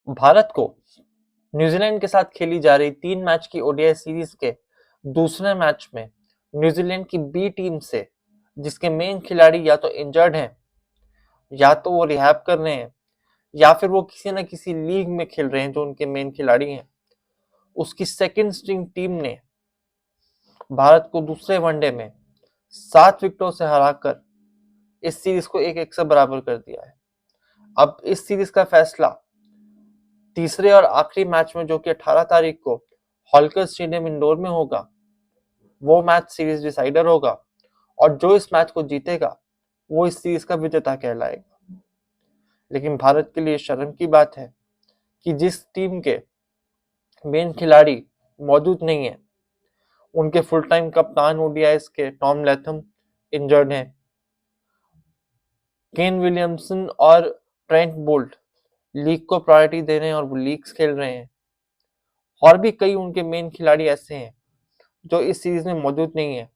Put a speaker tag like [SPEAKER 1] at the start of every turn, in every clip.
[SPEAKER 1] भारत को न्यूजीलैंड के साथ खेली जा रही 3 मैच की ओडीआई सीरीज के दूसरे मैच में न्यूजीलैंड की बी टीम से जिसके मेन खिलाड़ी या तो इंजर्ड हैं, या तो वो रिहैब कर रहे हैं, या फिर वो किसी न किसी लीग में खेल रहे हैं जो उनके मेन खिलाड़ी हैं, उसकी सेकंड स्ट्रिंग टीम ने भारत को दूसरे वनडे में 7 विकेटों से हराकर इस सीरीज को 1-1 से बराबर कर दिया है। अब इस सीरीज का फैसला तीसरे और आखिरी मैच में, जो कि 18 तारीख को होलकर स्टेडियम इंदौर में होगा, वो मैच सीरीज डिसाइडर होगा और जो इस मैच को जीतेगा वो इस सीरीज का विजेता कहलाएगा। लेकिन भारत के लिए शर्म की बात है कि जिस टीम के मेन खिलाड़ी मौजूद नहीं है, उनके फुल टाइम कप्तान ओडीआईस के टॉम लैथम इंजर्ड हैं, केन विलियमसन और ट्रेंट बोल्ट लीग को प्रायोरिटी दे रहे हैं और वो लीग्स खेल रहे हैं, और भी कई उनके मेन खिलाड़ी ऐसे हैं जो इस सीरीज में मौजूद नहीं है,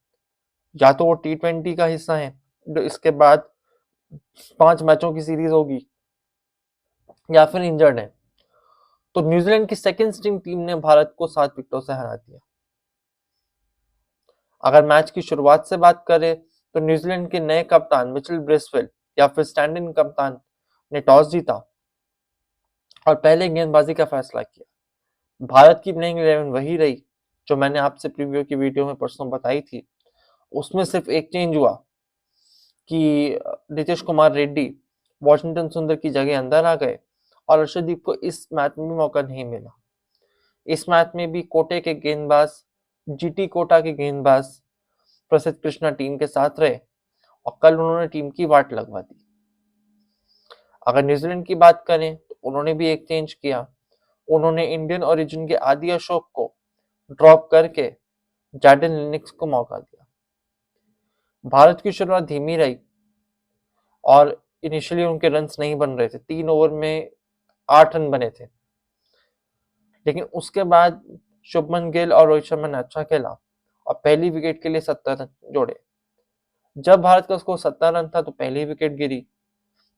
[SPEAKER 1] या तो वो टी20 का हिस्सा है जो इसके बाद 5 मैचों की सीरीज होगी, या फिर इंजर्ड है। तो न्यूजीलैंड की सेकंड स्ट्रिंग टीम ने भारत को 7 विकेटों से हरा दिया। अगर मैच की शुरुआत से बात करें तो न्यूजीलैंड के नए कप्तान मिचेल ब्रेसवेल या फिर स्टैंड इन कप्तान ने टॉस जीता और पहले गेंदबाजी का फैसला किया। भारत की प्लेइंग 11 वही रही जो मैंने आपसे प्रीव्यू की वीडियो में परसों बताई थी। उसमें सिर्फ एक चेंज हुआ कि नीतीश कुमार रेड्डी वॉशिंगटन सुंदर की जगह अंदर आ गए और अर्शदीप को इस मैच में भी मौका नहीं मिला। इस मैच में भी कोटे के गेंदबाज, जीटी कोटा के गेंदबाज प्रसिद्ध कृष्णा टीम के साथ रहे और कल उन्होंने टीम की वाट लगवा दी। अगर न्यूजीलैंड की बात करें तो उन्होंने भी एक चेंज किया। उन्होंने इंडियन ओरिजिन के आदि अशोक को ड्रॉप करके जैडन लिनिक्स को मौका दिया। भारत की शुरुआत धीमी रही और इनिशियली उनके रन्स नहीं बन रहे थे। 3 ओवर में 8 रन बने थे, लेकिन उसके बाद शुभमन गिल और रोहित शर्मा ने अच्छा खेला और पहली विकेट के लिए 70 रन जोड़े। जब भारत का स्कोर 70 रन था तो पहली विकेट गिरी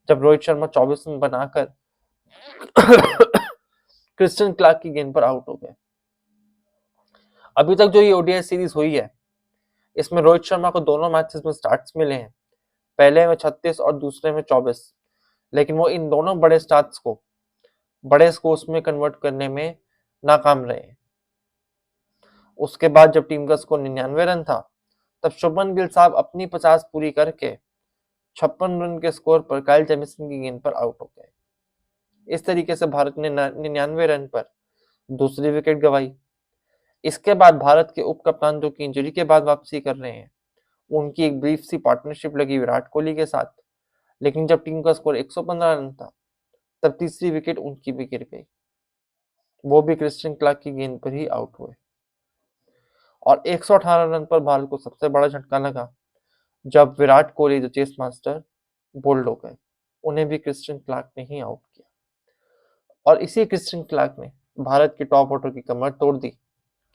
[SPEAKER 1] जब रोहित शर्मा 24 रन बनाकर क्रिस्टियन क्लार्क की गेंद पर आउट हो गए। अभी तक जो ये ओडीआई सीरीज हुई है, इसमें रोहित शर्मा को दोनों मैचेस में स्टार्ट्स मिले हैं, पहले में 36 और दूसरे में 24, लेकिन वो इन दोनों बड़े स्टार्ट्स को बड़े स्कोर्स में कन्वर्ट करने में नाकाम रहे। उसके बाद जब टीम का स्कोर 99 रन था, तब शुभमन गिल साहब अपनी 50 पूरी करके 56 रन के स्कोर पर काइल जेमिसन की गेंद पर आउट हो गए। इस तरीके से भारत ने 99 रन पर दूसरी विकेट गंवाई। इसके बाद भारत के उप कप्तान, जो कि इंजरी के बाद वापसी कर रहे हैं, उनकी एक ब्रीफ सी पार्टनरशिप लगी विराट कोहली के साथ, लेकिन जब टीम का स्कोर 115 रन था तब तीसरी विकेट उनकी भी गिर गई। वो भी क्रिस्टियन क्लार्क की गेंद पर ही आउट हुए और 118 रन पर भारत को सबसे बड़ा झटका लगा जब विराट कोहली, जो चेस मास्टर, बोल्ड हो गए। उन्हें भी क्रिस्टियन क्लार्क ने ही आउट किया और इसी क्रिस्टियन क्लार्क ने भारत के टॉप ऑर्डर की कमर तोड़ दी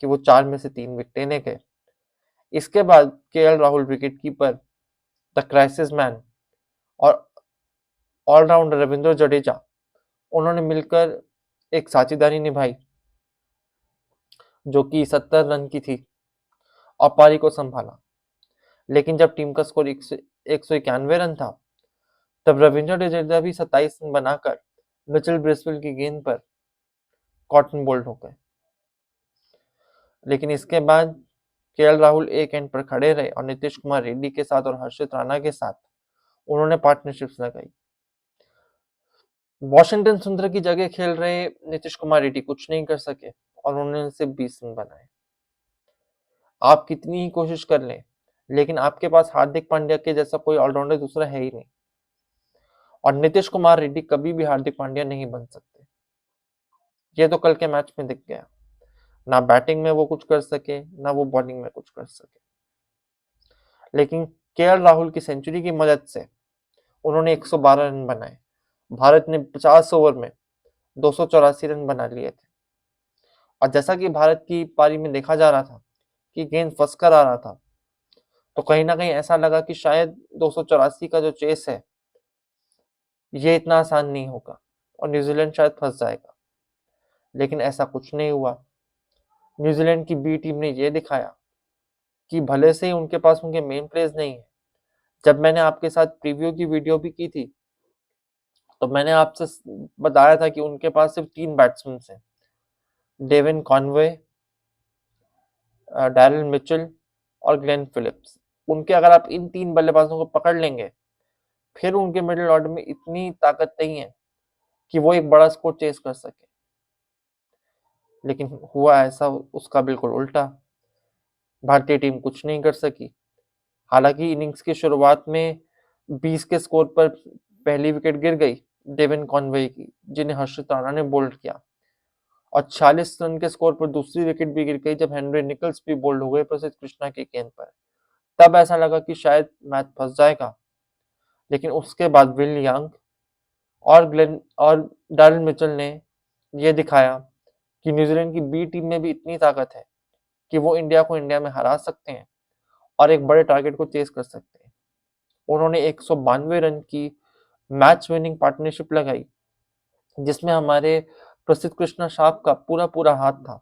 [SPEAKER 1] कि वो 4 में से 3 विकेट ले गए। इसके बाद KL Rahul, wicket keeper, the crisis man और ऑलराउंडर रविंद्र जडेजा, उन्होंने मिलकर एक साझेदारी निभाई जो कि 70 रन की थी और पारी को संभाला। लेकिन जब टीम का स्कोर 191 रन था, तब रविंद्र जडेजा भी 27 रन बनाकर मिचेल ब्रेसवेल की गेंद पर कॉटन बोल्ड हो गए। लेकिन इसके बाद केएल राहुल एक एंड पर खड़े रहे और नीतीश कुमार रेड्डी के साथ और हर्षित राणा के साथ उन्होंने पार्टनरशिप्स लगाई। वॉशिंगटन सुंदर की जगह खेल रहे नीतीश कुमार रेड्डी कुछ नहीं कर सके और उन्होंने सिर्फ 20 रन बनाए। आप कितनी ही कोशिश कर लें, लेकिन आपके पास हार्दिक पांड्या के जैसा कोई ऑलराउंडर दूसरा है ही नहीं, और नीतीश कुमार रेड्डी कभी भी हार्दिक पांड्या नहीं बन सकते। ये तो कल के मैच में दिख गया। ना बैटिंग में वो कुछ कर सके, ना वो बॉलिंग में कुछ कर सके। लेकिन केएल राहुल की सेंचुरी की मदद से उन्होंने 112 रन बनाए। भारत ने 50 ओवर में 284 रन बना लिए थे और जैसा कि भारत की पारी में देखा जा रहा था कि गेंद फंस कर आ रहा था, तो कहीं ना कहीं ऐसा लगा कि शायद 284 का जो चेस है ये इतना आसान नहीं होगा और न्यूजीलैंड शायद फंस जाएगा। लेकिन ऐसा कुछ नहीं हुआ। न्यूजीलैंड की बी टीम ने ये दिखाया कि भले से ही उनके पास उनके मेन प्लेयर्स नहीं है। जब मैंने आपके साथ प्रीव्यू की वीडियो भी की थी, तो मैंने आपसे बताया था कि उनके पास सिर्फ 3 बैट्समैन हैं, डेविन कॉनवे, डैरिल मिचेल और ग्लेन फिलिप्स। उनके अगर आप इन 3 बल्लेबाजों को पकड़ लेंगे, फिर उनके मिडिल ऑर्डर में इतनी ताकत नहीं है कि वो एक बड़ा स्कोर चेस कर सके। लेकिन हुआ ऐसा उसका बिल्कुल उल्टा। भारतीय टीम कुछ नहीं कर सकी। हालांकि इनिंग्स की शुरुआत में 20 के स्कोर पर पहली विकेट गिर गई डेविन कॉनवे की, जिन्हें हर्षित राणा ने बोल्ड किया, और 40 रन के स्कोर पर दूसरी विकेट भी गिर गई जब हेनरी निकल्स भी बोल्ड हो गए प्रसिद्ध कृष्णा की गेंद पर। तब ऐसा लगा कि शायद मैच फंस जाएगा। लेकिन उसके बाद विल यंग और डैरिल मिचेल ने यह दिखाया कि न्यूजीलैंड की बी टीम में भी इतनी ताकत है कि वो इंडिया को इंडिया में हरा सकते हैं और एक बड़े टारगेट को चेस कर सकते हैं। उन्होंने 192 रन की मैच विनिंग पार्टनरशिप लगाई, जिसमें हमारे प्रसिद्ध कृष्णा श्रॉफ का पूरा पूरा हाथ था,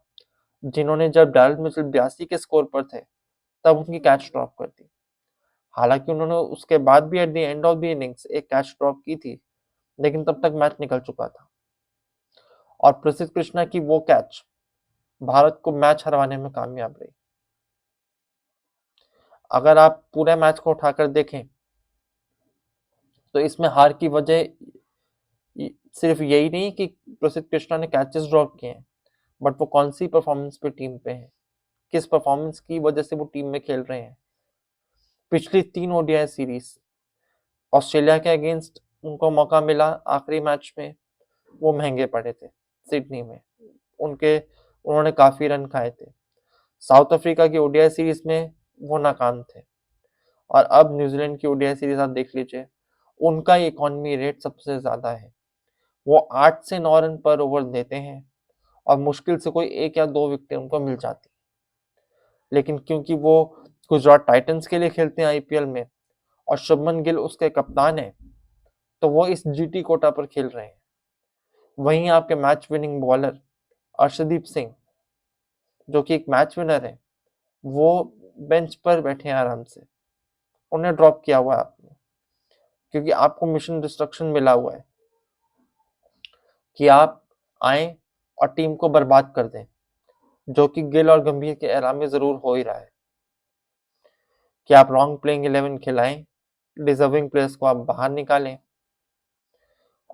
[SPEAKER 1] जिन्होंने जब डैरिल मिचेल 82 के स्कोर पर थे तब उनकी कैच ड्रॉप कर दी। हालांकि उन्होंने उसके बाद भी at the end of the innings एक कैच ड्रॉप की थी, लेकिन तब तक मैच निकल चुका था और प्रसिद्ध कृष्णा की वो कैच भारत को मैच हरवाने में कामयाब रही। अगर आप पूरे मैच को उठाकर देखें तो इसमें हार की वजह सिर्फ यही नहीं कि प्रसिद्ध कृष्णा ने कैचेस ड्रॉप किए हैं, बट वो कौन सी परफॉर्मेंस पे टीम पे है, किस परफॉर्मेंस की वजह से वो टीम में खेल रहे हैं। पिछली 3 ओडीआई सीरीज ऑस्ट्रेलिया के अगेंस्ट उनको मौका मिला, आखिरी मैच में वो महंगे पड़े थे सिडनी में, उन्होंने काफी रन खाए थे। साउथ अफ्रीका की ओडीआई सीरीज में वो नाकाम थे, और अब न्यूजीलैंड की ओडीआई सीरीज आप देख लीजिए, उनका इकॉनमी रेट सबसे ज्यादा है। वो 8 से 9 रन पर ओवर देते हैं और मुश्किल से कोई 1 या 2 विकेटें उनको मिल जाती। लेकिन क्योंकि वो गुजरात टाइटंस के लिए खेलते हैं आईपीएल में और शुभमन गिल उसके कप्तान है, तो वो इस जीटी कोटा पर खेल रहे हैं। वहीं आपके match winning bowler Arshdeep Singh, जो कि एक मैच विनर है, वो बेंच पर बैठे हैं आराम से, उन्हें ड्रॉप किया हुआ है आपने, क्योंकि आपको मिशन डिस्ट्रक्शन मिला हुआ है कि आप आए और टीम को बर्बाद कर दें, जो कि गिल और गंभीर के एरा में जरूर हो ही रहा है कि आप लॉन्ग प्लेइंग 11 खिलाएं, डिजर्विंग प्लेयर्स को आप बाहर निकालें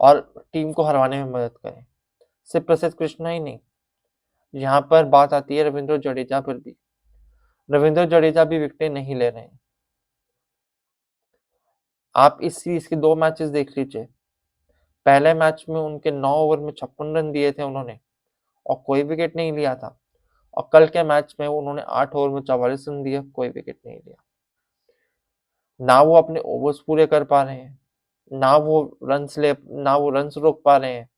[SPEAKER 1] और टीम को हरवाने में मदद करें। सिर्फ प्रसिद्ध कृष्णा ही नहीं, यहाँ पर बात आती है रविंद्र जडेजा पर भी। रविंद्र जडेजा भी विकेटें नहीं ले रहे हैं। आप इस सीरीज के 2 मैचेस देख लीजिए। पहले मैच में उनके 9 ओवर में 56 रन दिए थे उन्होंने और कोई विकेट नहीं लिया था, और कल के मैच में उन्होंने 8 ओवर में 44 रन दिए, कोई विकेट नहीं लिया। ना वो अपने ओवर्स पूरे कर पा रहे हैं, ना वो रन्स रोक पा रहे हैं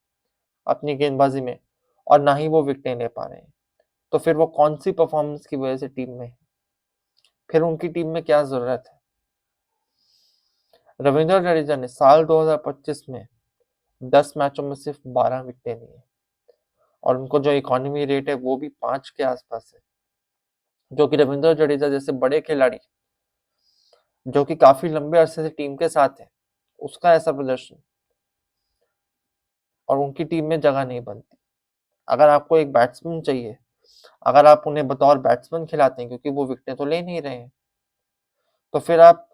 [SPEAKER 1] अपनी गेंदबाजी में, और ना ही वो विकेटें ले पा रहे हैं। तो फिर वो कौन सी परफॉर्मेंस की वजह से टीम में है? फिर उनकी टीम में क्या जरूरत है? रविंद्र जडेजा ने साल 2025 में 10 मैचों में सिर्फ 12 विकेटें ली है, और उनको जो इकोनॉमी रेट है वो भी 5 के आसपास है, जो कि रविंद्र जडेजा जैसे बड़े खिलाड़ी जो कि काफी लंबे अरसे से टीम के साथ है, उसका ऐसा प्रदर्शन और उनकी टीम में जगह नहीं बनती। अगर आपको एक बैट्समैन चाहिए, अगर आप उन्हें बतौर बैट्समैन खिलाते हैं क्योंकि वो विकेटें तो ले नहीं रहे हैं, तो फिर आप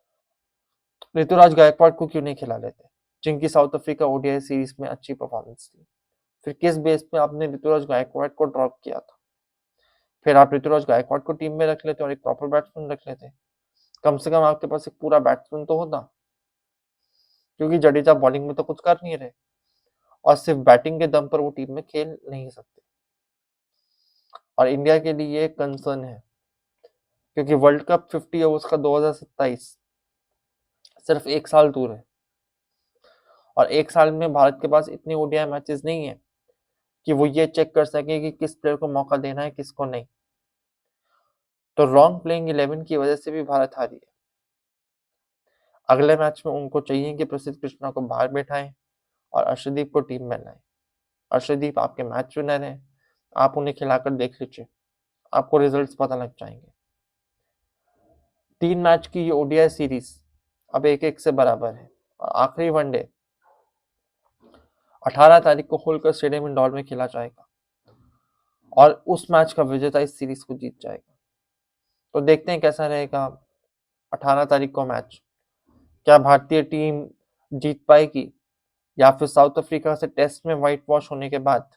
[SPEAKER 1] ऋतुराज गायकवाड़ को क्यों नहीं खिला लेते, जिनकी साउथ अफ्रीका ओडीआई सीरीज में अच्छी परफॉर्मेंस थी? फिर किस बेस पे आपने ऋतुराज गायकवाड़ को ड्रॉप किया था? फिर आप ऋतुराज गायकवाड़ को टीम में रख लेते और एक प्रॉपर बैट्समैन रख लेते, कम से कम आपके पास एक पूरा बैट्समैन तो होता। क्योंकि जडेजा बॉलिंग में तो कुछ कर नहीं रहे और सिर्फ बैटिंग के दम पर वो टीम में खेल नहीं सकते, और इंडिया के लिए ये कंसर्न है, क्योंकि वर्ल्ड कप 50 ओवर्स का 2027 सिर्फ 1 साल दूर है, और 1 साल में भारत के पास इतने ओडीआई मैचेस नहीं है कि वो ये चेक कर सके कि किस प्लेयर को मौका देना है, किसको नहीं। तो रॉन्ग प्लेइंग 11 की वजह से भी भारत हारी है। अगले मैच में उनको चाहिए कि प्रसिद्ध कृष्णा को बाहर बैठाएं और अर्शदीप को टीम में लाएं। अर्शदीप आपके मैच विनर हैं, आप उन्हें खिलाकर देख लीजिए, आपको रिजल्ट्स पता लग जाएंगे। 3 मैच की ये ओडीआई सीरीज अब 1-1 से बराबर है और आखिरी वनडे 18 तारीख को होलकर स्टेडियम इंदौर में खेला जाएगा और उस मैच का विजेता इस सीरीज को जीत जाएगा। तो देखते हैं कैसा रहेगा 18 तारीख को मैच। क्या भारतीय टीम जीत पाएगी या फिर साउथ अफ्रीका से टेस्ट में व्हाइट वॉश होने के बाद,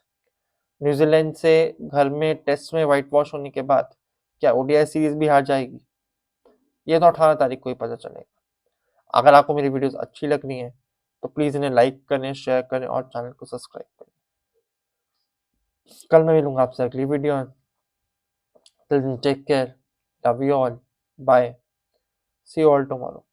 [SPEAKER 1] न्यूजीलैंड से घर में टेस्ट में व्हाइट वॉश होने के बाद क्या ओडीआई सीरीज भी हार जाएगी? ये तो 18 तारीख को ही पता चलेगा। अगर आपको मेरी वीडियोस अच्छी लग रही हैं तो प्लीज़ इन्हें लाइक करें, शेयर करें और चैनल को सब्सक्राइब करें। कल मैं मिलूंगा आपसे अगली वीडियो में। Till then take care, love you all, bye, see you all tomorrow.